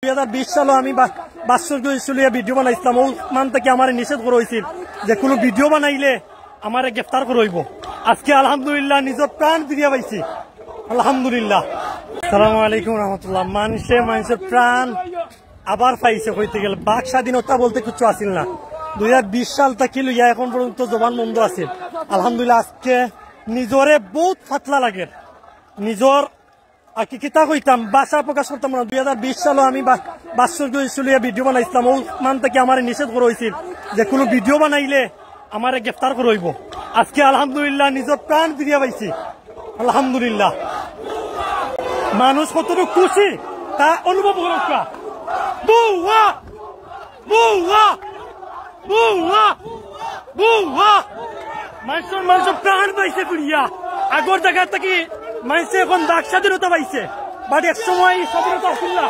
2020 সালে আমি বাৎসরিক ভিডিও বানাইছিলাম ও মান থেকে আমার নিষেধ করা হয়েছিল যে কোনো ভিডিও বানাইলে আমার গ্রেফতার করা হইব। আজকে আলহামদুলিল্লাহ নিজের প্রাণ ফিরিয়া পাইছি আলহামদুলিল্লাহ। আসসালামু আলাইকুম রহমতুল্লাহ। মানুষের প্রাণ আবার পাইছে হইতে গেলে বাক স্বাধীনতা বলতে কিছু আসিল না। 2020 সাল থেকে লইয়া এখন পর্যন্ত জবান বন্ধ আছে আলহামদুলিল্লাহ। আজকে নিজরে বহুত ফাতলা লাগে নিজর আর কি কিতা কইতাম বাসা প্রকাশ করতাম না। 2020 সালে আমি বাৎসরিক ভিডিও বানাইছিলাম ও মান থেকে আমার নিষেধ করা হয়েছিল যে কোনো ভিডিও বানাইলে আমার গ্রেফতার করা হইব। আজকে আলহামদুলিল্লাহ নিজের প্রাণ ফিরিয়া পাইছি আলহামদুলিল্লাহ। মানুষ কতটুকু খুশি তা অনুভব করা মানুষের প্রাণ পাইছে ফিরিয়া। আগর জায়গা থেকে মানুষে এখন বাক স্বাধীনতা পাইছে, বাট এক সময় স্বাধীনতা আসিল না।